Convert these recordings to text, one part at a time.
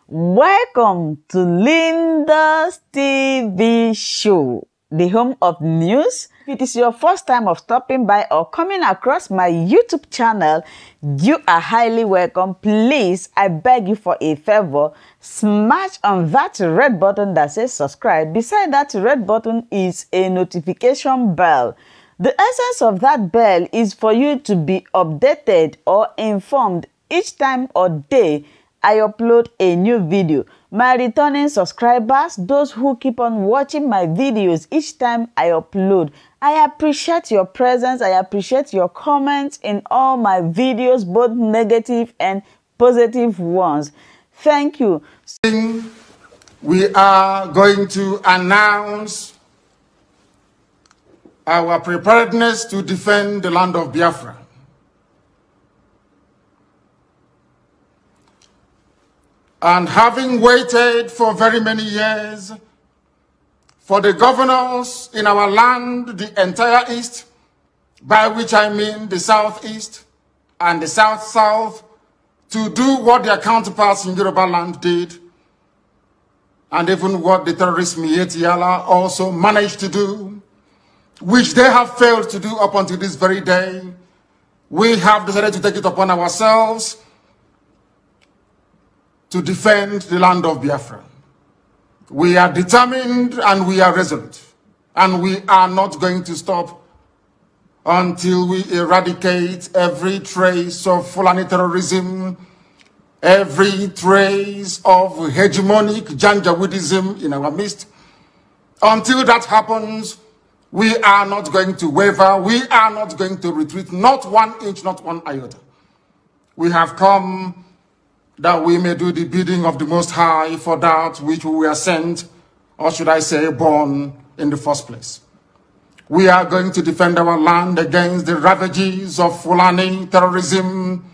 Welcome to Linda's TV show, the home of news. If it is your first time of stopping by or coming across my YouTube channel, you are highly welcome. Please, I beg you for a favor, smash on that red button that says subscribe. Beside that red button is a notification bell. The essence of that bell is for you to be updated or informed each time or day I upload a new video. My returning subscribers, those who keep on watching my videos each time I upload, I appreciate your presence. I appreciate your comments in all my videos, both negative and positive ones. Thank you. We are going to announce our preparedness to defend the land of Biafra. And having waited for very many years for the governors in our land, the entire East, by which I mean the Southeast and the South-South, to do what their counterparts in Yoruba land did, and even what the terrorist Mietiala also managed to do, which they have failed to do up until this very day, we have decided to take it upon ourselves to defend the land of Biafra. We are determined and we are resolute, and we are not going to stop until we eradicate every trace of Fulani terrorism, every trace of hegemonic Janjaweedism in our midst. Until that happens, we are not going to waver, we are not going to retreat, not 1 inch, not 1 iota. We have come that we may do the bidding of the Most High for that which we were sent, or should I say born, in the first place. We are going to defend our land against the ravages of Fulani terrorism.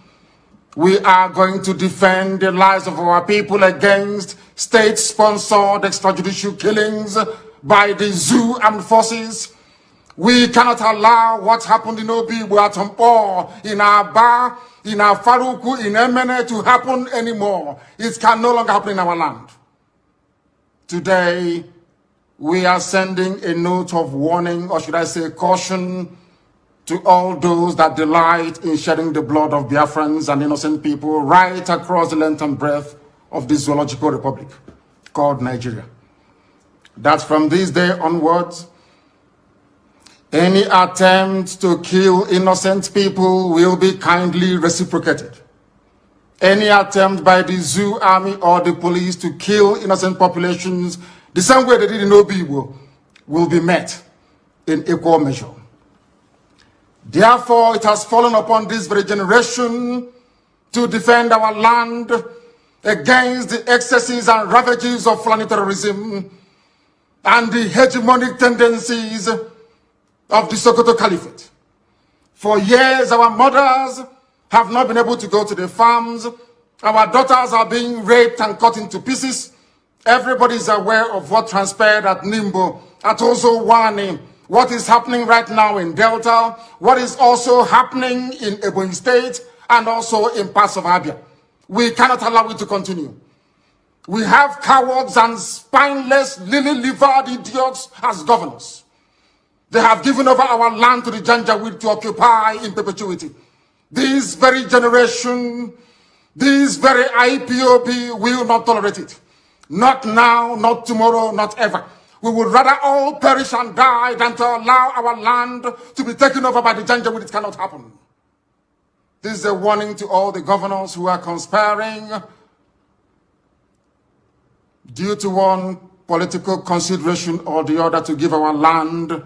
We are going to defend the lives of our people against state-sponsored extrajudicial killings by the zoo armed forces. We cannot allow what happened in Obi, Buatompo, in Aba, in our Faruku, in Emene to happen anymore. It can no longer happen in our land. Today, we are sending a note of warning, or should I say caution, to all those that delight in shedding the blood of Biafrans and innocent people right across the length and breadth of this zoological republic called Nigeria. That from this day onwards, any attempt to kill innocent people will be kindly reciprocated. Any attempt by the zoo army or the police to kill innocent populations, the same way they did in Obi, will be met in equal measure. Therefore, it has fallen upon this very generation to defend our land against the excesses and ravages of Fulani terrorism and the hegemonic tendencies of the Sokoto Caliphate. For years, our mothers have not been able to go to the farms. Our daughters are being raped and cut into pieces. Everybody is aware of what transpired at Nimbo, at Ozo-Wani, what is happening right now in Delta, what is also happening in Ebonyi State, and also in parts of Abia. We cannot allow it to continue. We have cowards and spineless, lily-livered idiots as governors. They have given over our land to the Janjaweed to occupy in perpetuity. This very generation, this very IPOB will not tolerate it. Not now, not tomorrow, not ever. We would rather all perish and die than to allow our land to be taken over by the Janjaweed. It cannot happen. This is a warning to all the governors who are conspiring due to one political consideration or the other to give our land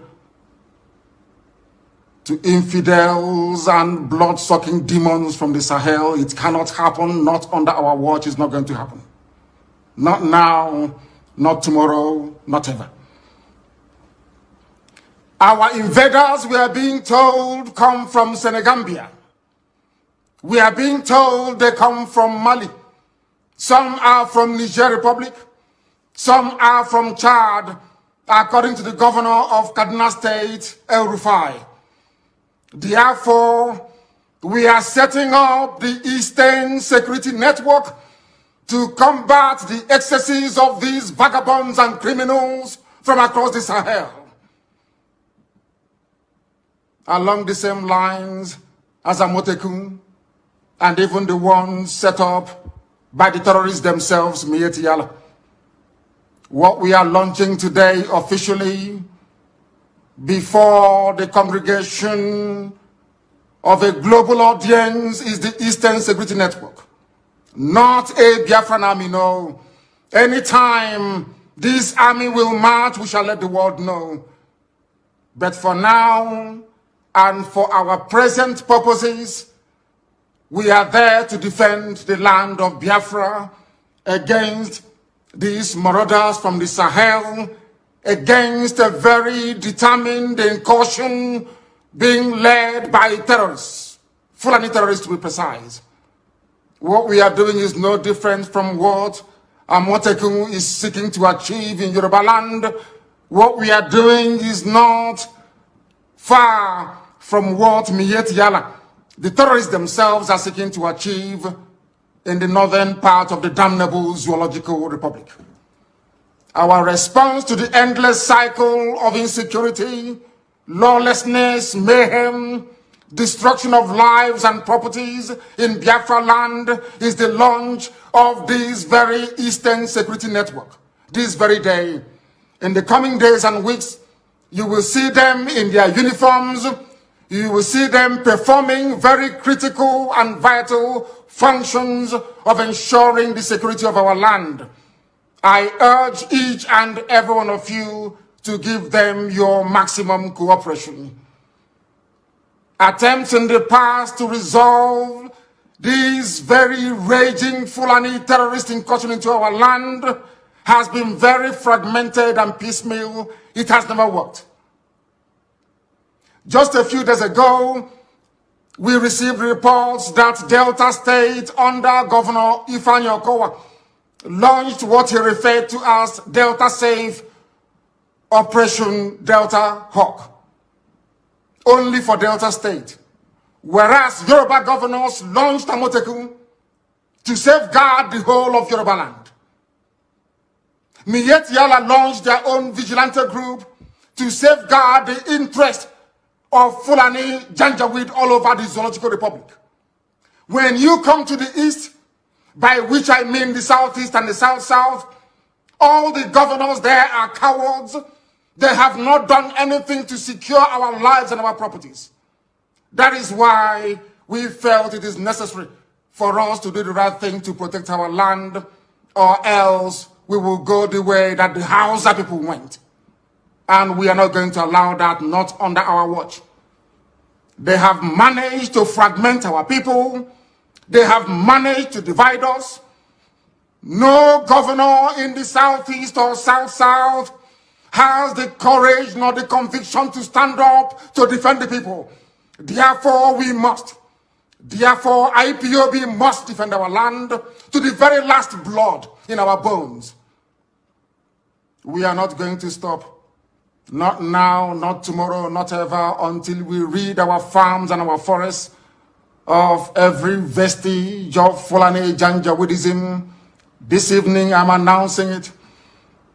to infidels and blood-sucking demons from the Sahel. It cannot happen, not under our watch. It's not going to happen. Not now, not tomorrow, not ever. Our invaders, we are being told, come from Senegambia. We are being told they come from Mali. Some are from Niger Republic. Some are from Chad, according to the governor of Kaduna State, El Rufai. Therefore, we are setting up the Eastern Security Network to combat the excesses of these vagabonds and criminals from across the Sahel. Along the same lines as Amotekun, and even the ones set up by the terrorists themselves, Miyetti Allah. What we are launching today officially before the congregation of a global audience is the Eastern Security Network. Not a Biafran army, no. Anytime this army will march, we shall let the world know. But for now, and for our present purposes, we are there to defend the land of Biafra against these marauders from the Sahel, against a very determined incursion being led by terrorists, Fulani terrorists to be precise. What we are doing is no different from what Amotekun is seeking to achieve in Yoruba land. What we are doing is not far from what Miyetti Allah, the terrorists themselves, are seeking to achieve in the northern part of the damnable Zoological Republic. Our response to the endless cycle of insecurity, lawlessness, mayhem, destruction of lives and properties in Biafra land is the launch of this very Eastern Security Network. This very day, in the coming days and weeks, you will see them in their uniforms. You will see them performing very critical and vital functions of ensuring the security of our land. I urge each and every one of you to give them your maximum cooperation. Attempts in the past to resolve these very raging Fulani terrorist incursion into our land has been very fragmented and piecemeal. It has never worked. Just a few days ago, we received reports that Delta State, under Governor Ifeanyi Okowa, launched what he referred to as Delta Safe Operation Delta Hawk, only for Delta State. Whereas Yoruba governors launched Amotekun to safeguard the whole of Yoruba land. Miyetti Allah launched their own vigilante group to safeguard the interest of Fulani Janjaweed all over the Zoological Republic. When you come to the east, by which I mean the southeast and the south-south, all the governors there are cowards. They have not done anything to secure our lives and our properties. That is why we felt it is necessary for us to do the right thing to protect our land, or else we will go the way that the Hausa people went. And we are not going to allow that, not under our watch. They have managed to fragment our people. They have managed to divide us. No governor in the southeast or south-south has the courage nor the conviction to stand up to defend the people. Therefore, we must. Therefore, IPOB must defend our land to the very last blood in our bones. We are not going to stop. Not now, not tomorrow, not ever, until we rid our farms and our forests of every vestige of Fulani Janjaweedism. This evening, I'm announcing it,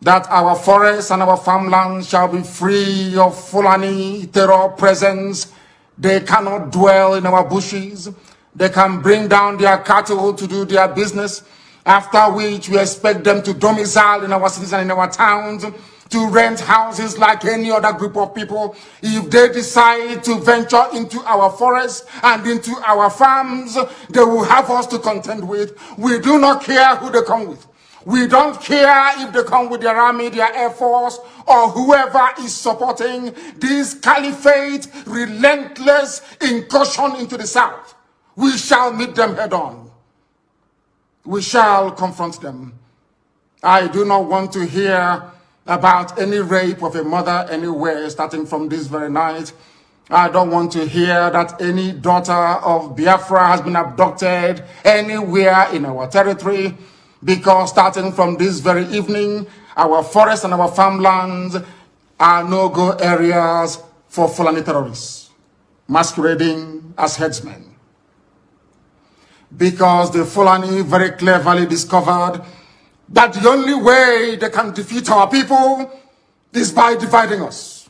that our forests and our farmlands shall be free of Fulani terror presence. They cannot dwell in our bushes. They can bring down their cattle to do their business, after which we expect them to domicile in our cities and in our towns, to rent houses like any other group of people. If they decide to venture into our forests and into our farms, they will have us to contend with. We do not care who they come with. We don't care if they come with their army, their air force, or whoever is supporting this caliphate, relentless incursion into the south. We shall meet them head on. We shall confront them. I do not want to hear about any rape of a mother anywhere starting from this very night. I don't want to hear that any daughter of Biafra has been abducted anywhere in our territory, because starting from this very evening, our forests and our farmlands are no-go areas for Fulani terrorists masquerading as headsmen. because the Fulani very cleverly discovered that the only way they can defeat our people is by dividing us.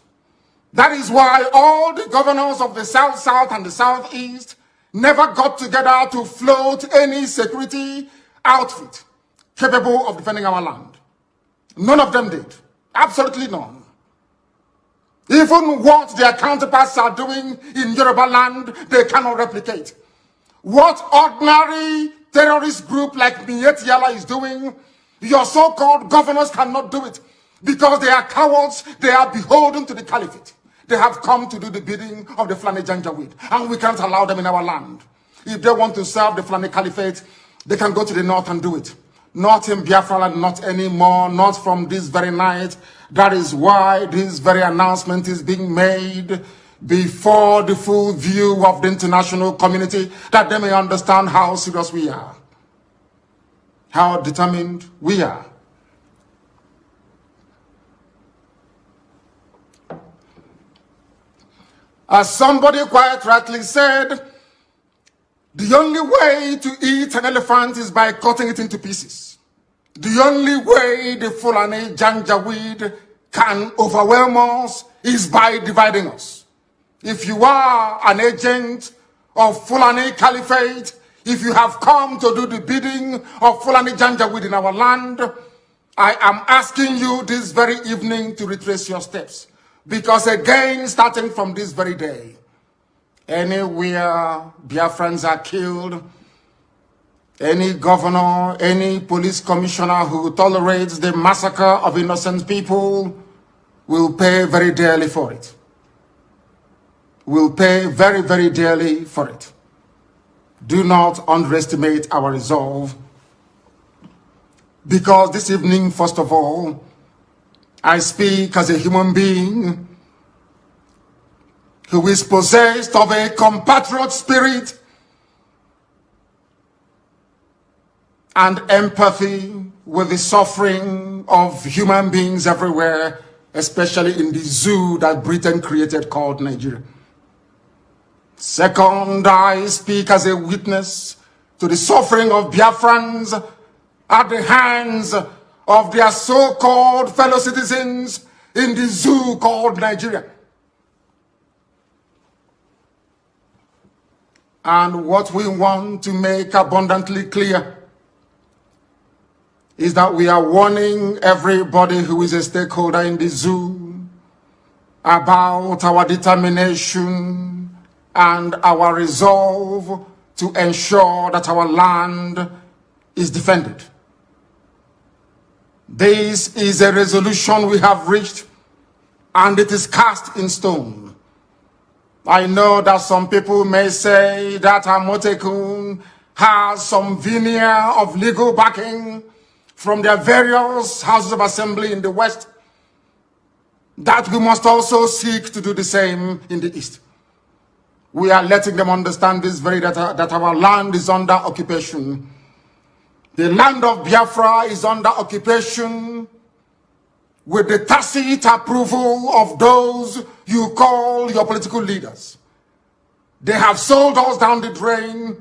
That is why all the governors of the South and the Southeast never got together to float any security outfit capable of defending our land. None of them did. Absolutely none. Even what their counterparts are doing in Yoruba land, they cannot replicate. What ordinary terrorist group like Miyetti is doing, your so-called governors cannot do it because they are cowards. They are beholden to the caliphate. They have come to do the bidding of the Fulani Janjaweed, and we can't allow them in our land. If they want to serve the Fulani Caliphate, they can go to the north and do it. Not in Biafra land, not anymore, not from this very night. That is why this very announcement is being made before the full view of the international community, that they may understand how serious we are, how determined we are. As somebody quite rightly said, the only way to eat an elephant is by cutting it into pieces. The only way the Fulani Janjaweed can overwhelm us is by dividing us. If you are an agent of Fulani Caliphate, if you have come to do the bidding of Fulani Janjaweed in our land, I am asking you this very evening to retrace your steps. Because again, starting from this very day, anywhere Biafrans are killed, any governor, any police commissioner who tolerates the massacre of innocent people will pay very dearly for it. Will pay very, very dearly for it. Do not underestimate our resolve. Because this evening, first of all, I speak as a human being who is possessed of a compatriot spirit and empathy with the suffering of human beings everywhere, especially in the zoo that Britain created called Nigeria. Second, I speak as a witness to the suffering of Biafrans at the hands of their so-called fellow citizens in the zoo called Nigeria. And what we want to make abundantly clear is that we are warning everybody who is a stakeholder in the zoo about our determination and our resolve to ensure that our land is defended. This is a resolution we have reached, and it is cast in stone. I know that some people may say that Amotekun has some veneer of legal backing from their various houses of assembly in the West, that we must also seek to do the same in the East. We are letting them understand this very that our land is under occupation. The land of Biafra is under occupation with the tacit approval of those you call your political leaders. They have sold us down the drain.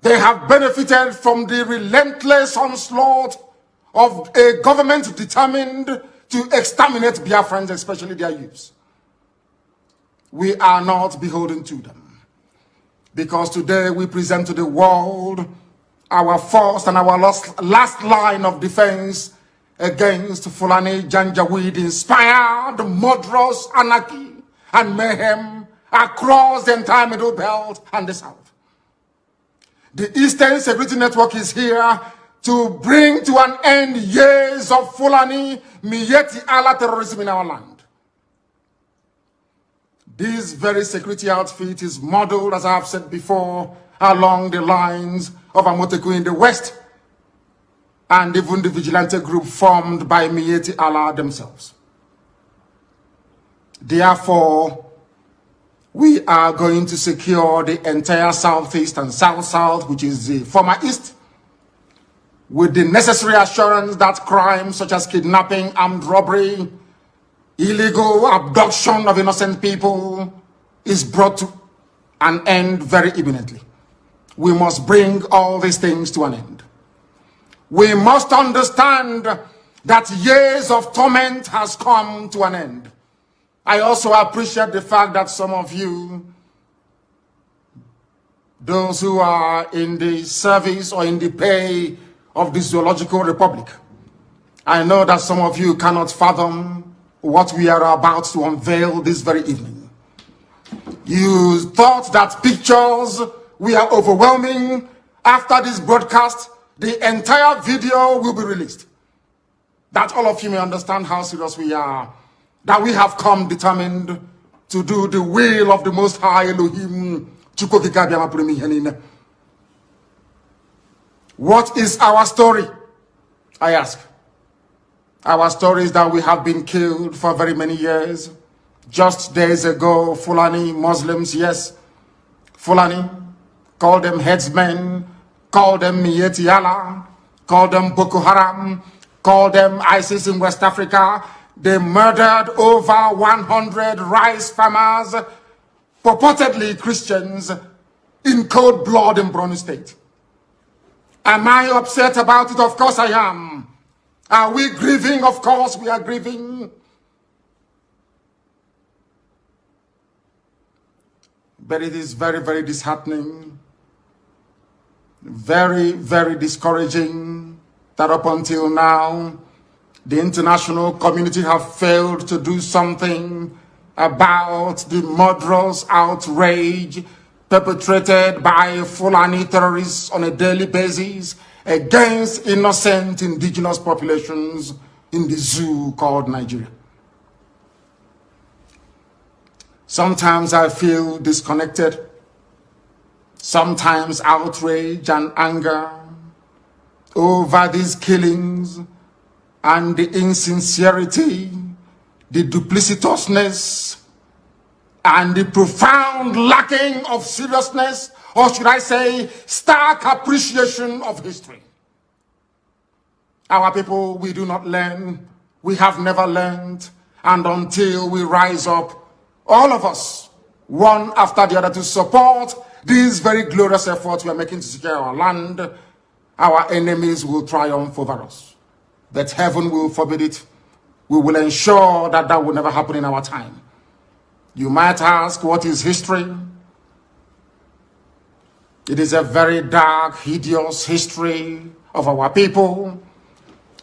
They have benefited from the relentless onslaught of a government determined to exterminate Biafrans, especially their youths. We are not beholden to them, because today we present to the world our first and our last line of defense against Fulani Janjaweed-inspired murderous anarchy and mayhem across the entire Middle Belt and the South. The Eastern Security Network is here to bring to an end years of Fulani Miyetti Allah terrorism in our land. This very security outfit is modeled, as I have said before, along the lines of Amotekun in the West, and even the vigilante group formed by Miyetti Allah themselves. Therefore, we are going to secure the entire Southeast and South-South, which is the former East, with the necessary assurance that crimes such as kidnapping, armed robbery, illegal abduction of innocent people is brought to an end very imminently. we must bring all these things to an end. We must understand that years of torment has come to an end. I also appreciate the fact that some of you, those who are in the service or in the pay of the Zoological Republic, I know that some of you cannot fathom what we are about to unveil this very evening. You thought that pictures were overwhelming. After this broadcast, the entire video will be released. That all of you may understand how serious we are, that we have come determined to do the will of the Most High Elohim. What is our story? I ask. Our story is that we have been killed for very many years. Just days ago, Fulani Muslims, yes, Fulani, call them headsmen, call them Mieti Allah, call them Boko Haram, call them ISIS in West Africa. They murdered over 100 rice farmers, purportedly Christians, in cold blood in Borno State. Am I upset about it? Of course I am. Are we grieving? Of course we are grieving. But it is very, very disheartening, very, very discouraging that up until now, the international community have failed to do something about the murderous outrage perpetrated by Fulani terrorists on a daily basis against innocent indigenous populations in the zoo called Nigeria. Sometimes I feel disconnected, sometimes outrage and anger over these killings and the insincerity, the duplicitousness, and the profound lacking of seriousness, or should I say, stark appreciation of history. Our people, we do not learn, we have never learned, and until we rise up, all of us, one after the other, to support these very glorious efforts we are making to secure our land, our enemies will triumph over us. But heaven will forbid it. We will ensure that that will never happen in our time. You might ask, what is history? It is a very dark, hideous history of our people,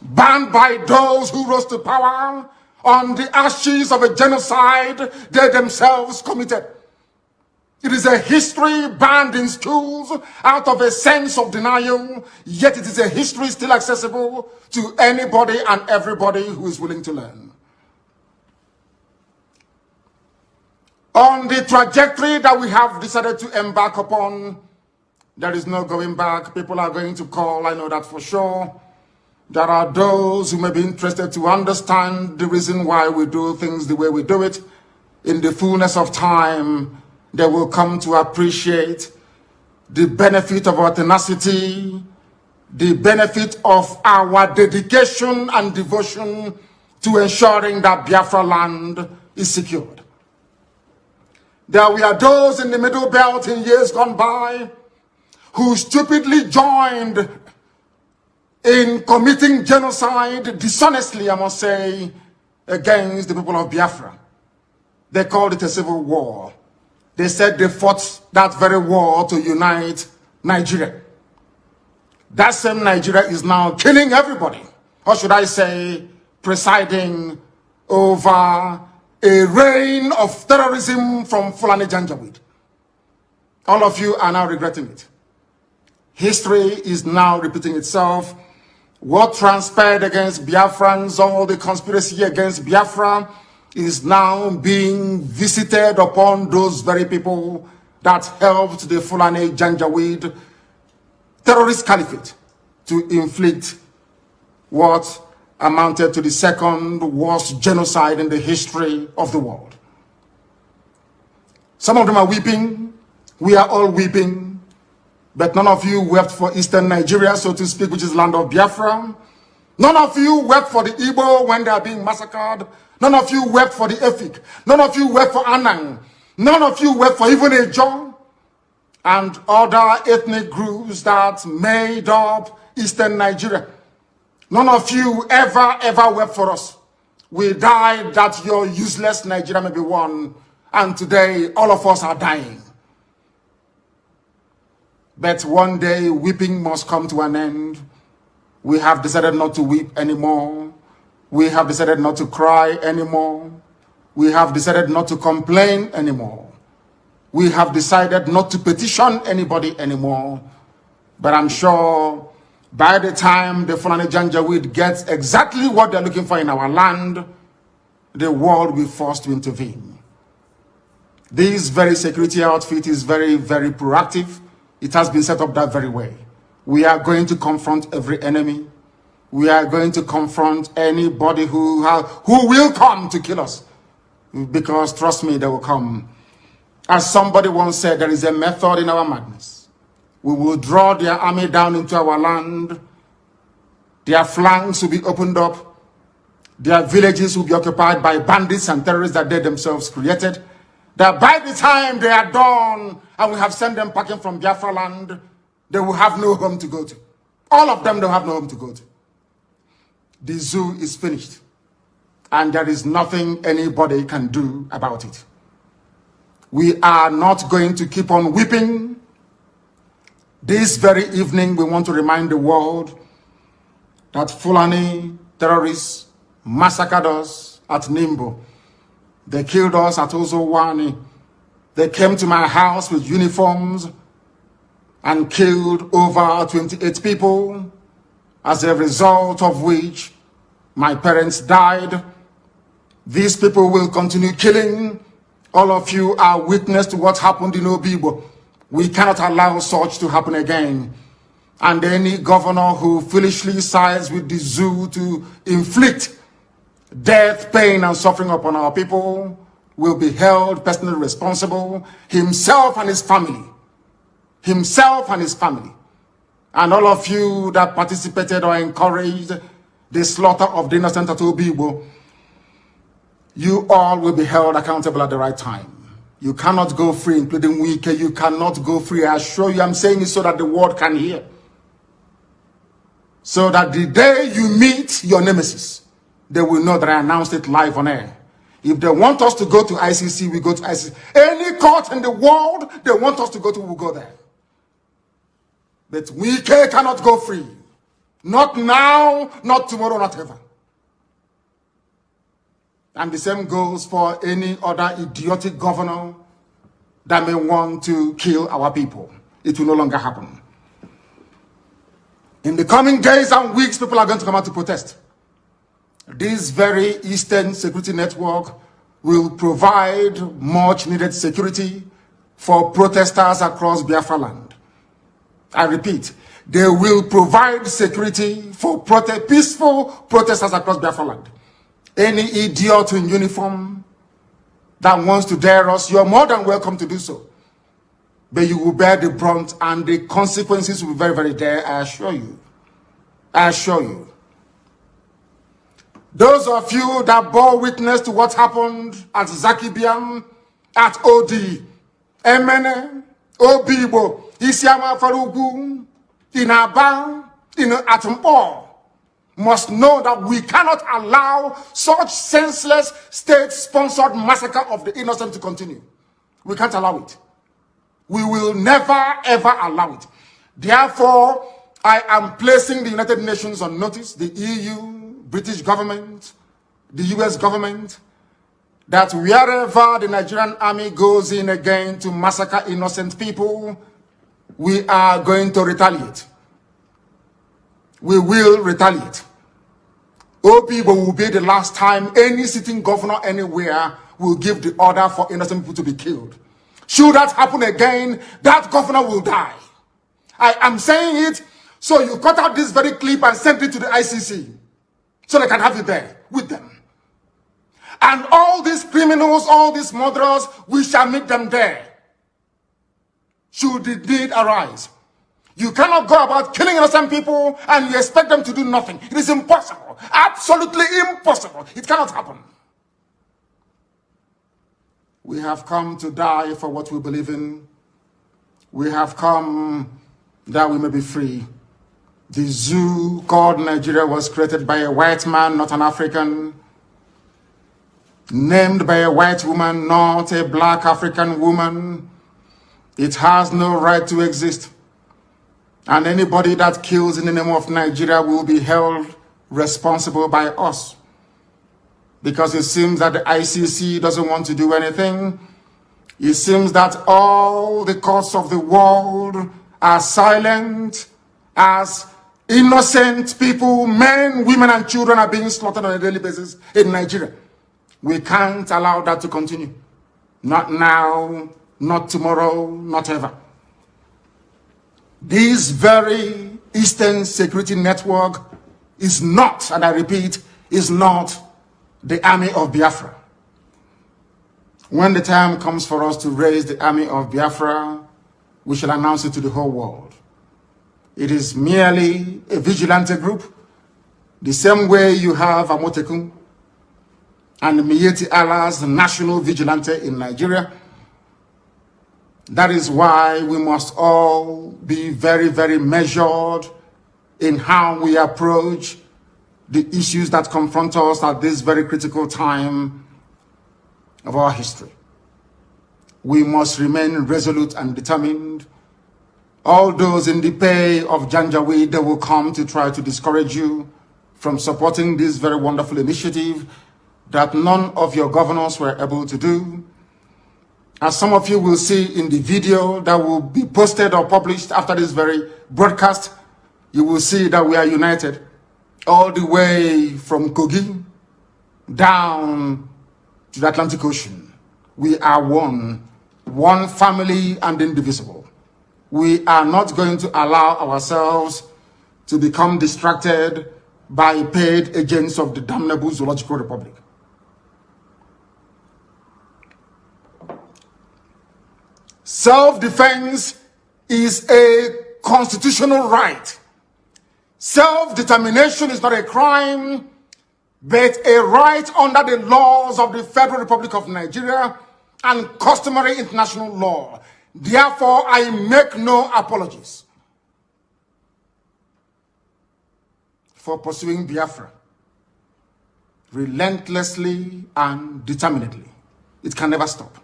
banned by those who rose to power on the ashes of a genocide they themselves committed. It is a history banned in schools out of a sense of denial, yet it is a history still accessible to anybody and everybody who is willing to learn. On the trajectory that we have decided to embark upon, there is no going back. People are going to call, I know that for sure. There are those who may be interested to understand the reason why we do things the way we do it. In the fullness of time, they will come to appreciate the benefit of our tenacity, the benefit of our dedication and devotion to ensuring that Biafra land is secured. There were those in the Middle Belt in years gone by who stupidly joined in committing genocide, dishonestly, I must say, against the people of Biafra. They called it a civil war. They said they fought that very war to unite Nigeria. That same Nigeria is now killing everybody. Or should I say, presiding over a reign of terrorism from Fulani Janjaweed. All of you are now regretting it. History is now repeating itself. What transpired against Biafrans, all the conspiracy against Biafra, is now being visited upon those very people that helped the Fulani Janjaweed terrorist caliphate to inflict what amounted to the second worst genocide in the history of the world. Some of them are weeping. We are all weeping. But none of you wept for Eastern Nigeria, so to speak, which is land of Biafra. None of you wept for the Igbo when they are being massacred. None of you wept for the Efik. None of you wept for Anang. None of you wept for even Ejo. and other ethnic groups that made up Eastern Nigeria. None of you ever wept for us. We died that your useless Nigeria may be won, and today all of us are dying. But one day weeping must come to an end. We have decided not to weep anymore. We have decided not to cry anymore. We have decided not to complain anymore. We have decided not to petition anybody anymore. But I'm sure by the time the Fulani Janjaweed gets exactly what they're looking for in our land, the world will be forced to intervene. This very security outfit is very proactive. It has been set up that very way. We are going to confront every enemy. We are going to confront anybody who will come to kill us. Because trust me, they will come. As somebody once said, there is a method in our madness. We will draw their army down into our land. Their flanks will be opened up. Their villages will be occupied by bandits and terrorists that they themselves created. That by the time they are done and we have sent them packing from Biafra land, they will have no home to go to. All of them don't have no home to go to. The zoo is finished. And there is nothing anybody can do about it. We are not going to keep on weeping. This very evening, we want to remind the world that Fulani terrorists massacred us at Nimbo. They killed us at Ozowani. They came to my house with uniforms and killed over 28 people, as a result of which my parents died. These people will continue killing. All of you are witness to what happened in Obibo. We cannot allow such to happen again. And any governor who foolishly sides with the zoo to inflict death, pain, and suffering upon our people will be held personally responsible, himself and his family. Himself and his family. And all of you that participated or encouraged the slaughter of the innocent at Obibo, you all will be held accountable at the right time. You cannot go free, including Wike. You cannot go free. I assure you, I'm saying it so that the world can hear. So that the day you meet your nemesis, they will know that I announced it live on air. If they want us to go to ICC, we go to ICC. Any court in the world they want us to go to, we'll go there. But Wike cannot go free. Not now, not tomorrow, not ever. And the same goes for any other idiotic governor that may want to kill our people. It will no longer happen. In the coming days and weeks, people are going to come out to protest. This very Eastern Security Network will provide much needed security for protesters across Biafra land. I repeat, they will provide security for peaceful protesters across Biafra land. Any idiot in uniform that wants to dare us, you're more than welcome to do so. But you will bear the brunt and the consequences will be very dire, I assure you. I assure you. Those of you that bore witness to what happened at Zakibiam, at OD, Emene, Obibo, Isiama Farugu, in Aba, in Atumpo, must know that we cannot allow such senseless state-sponsored massacre of the innocent to continue. We can't allow it. We will never, ever allow it. Therefore, I am placing the United Nations on notice, the EU, British government, the US government, that wherever the Nigerian army goes in again to massacre innocent people, we are going to retaliate. We will retaliate. Obibo will be the last time any sitting governor anywhere will give the order for innocent people to be killed. Should that happen again, that governor will die. I am saying it, so you cut out this very clip and send it to the ICC, so they can have it there with them. And all these criminals, all these murderers, we shall meet them there, should the need arise. You cannot go about killing innocent people and you expect them to do nothing. It is impossible. Absolutely impossible. It cannot happen. We have come to die for what we believe in. we have come that we may be free. The zoo called Nigeria was created by a white man, not an African. Named by a white woman, not a black African woman. It has no right to exist. And anybody that kills in the name of Nigeria will be held responsible by us. Because it seems that the ICC doesn't want to do anything. It seems that all the courts of the world are silent as innocent people, men, women, and children are being slaughtered on a daily basis in Nigeria. We can't allow that to continue. Not now, not tomorrow, not ever. This very Eastern Security Network is not, and I repeat, is not the army of Biafra. When the time comes for us to raise the army of Biafra, we shall announce it to the whole world. It is merely a vigilante group, the same way you have Amotekun and Miyetti Allah's national vigilante in Nigeria. That is why we must all be very, very measured in how we approach the issues that confront us at this very critical time of our history. We must remain resolute and determined. All those in the pay of Janjaweed, they will come to try to discourage you from supporting this very wonderful initiative that none of your governors were able to do. As some of you will see in the video that will be posted or published after this very broadcast, you will see that we are united all the way from Kogi down to the Atlantic Ocean. We are one family and indivisible. We are not going to allow ourselves to become distracted by paid agents of the damnable Zoological Republic. Self-defense is a constitutional right. Self-determination is not a crime, but a right under the laws of the Federal Republic of Nigeria and customary international law. Therefore, I make no apologies for pursuing Biafra relentlessly and determinedly. It can never stop.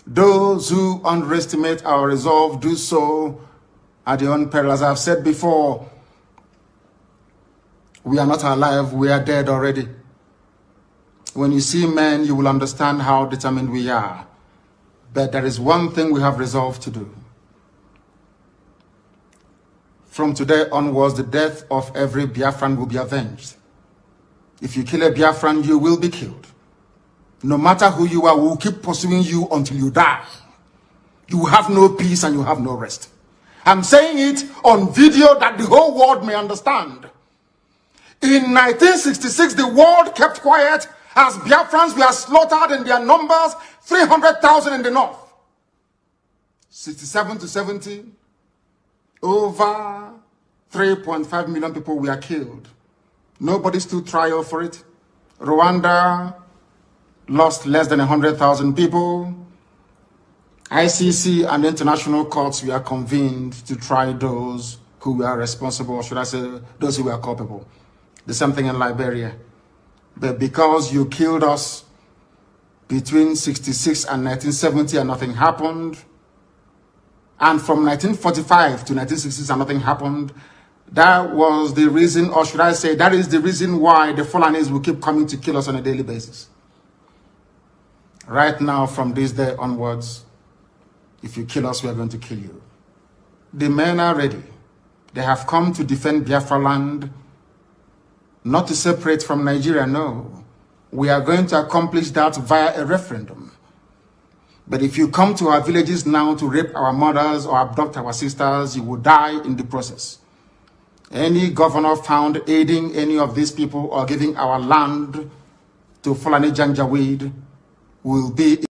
Those who underestimate our resolve do so at their own peril. As I've said before, we are not alive, we are dead already. When you see men, you will understand how determined we are. But there is one thing we have resolved to do. From today onwards, the death of every Biafran will be avenged. If you kill a Biafran, you will be killed. No matter who you are, we will keep pursuing you until you die. You have no peace and you have no rest. I'm saying it on video that the whole world may understand. In 1966, the world kept quiet as Biafrans were slaughtered in their numbers, 300,000 in the north. 67 to 70, over 3.5 million people were killed. Nobody stood trial for it. Rwanda lost less than 100,000 people. ICC and international courts were convened to try those who were responsible, or should I say, those who were culpable. The same thing in Liberia. But because you killed us between 66 and 1970 and nothing happened, and from 1945 to 1966 and nothing happened, that was the reason, or should I say, that is the reason why the Fulanis will keep coming to kill us on a daily basis. Right now, from this day onwards, if you kill us, we are going to kill you. The men are ready. They have come to defend Biafra land, not to separate from Nigeria, no. We are going to accomplish that via a referendum. But if you come to our villages now to rape our mothers or abduct our sisters, you will die in the process. Any governor found aiding any of these people or giving our land to Fulani Janjaweed will be...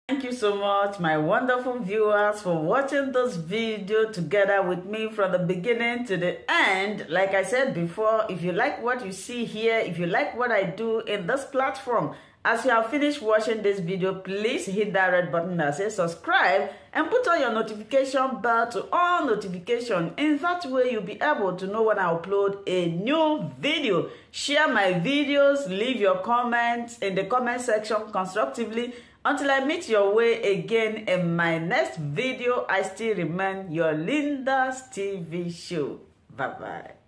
Thank you so much, my wonderful viewers, for watching this video together with me from the beginning to the end. Like I said before, if you like what you see here, if you like what I do in this platform, As you have finished watching this video, please hit that red button that says subscribe and put on your notification bell to all notification. In that way, you'll be able to know when I upload a new video. Share my videos, leave your comments in the comment section constructively. Until I meet your way again in my next video, I still remain your Linda's TV show. Bye-bye.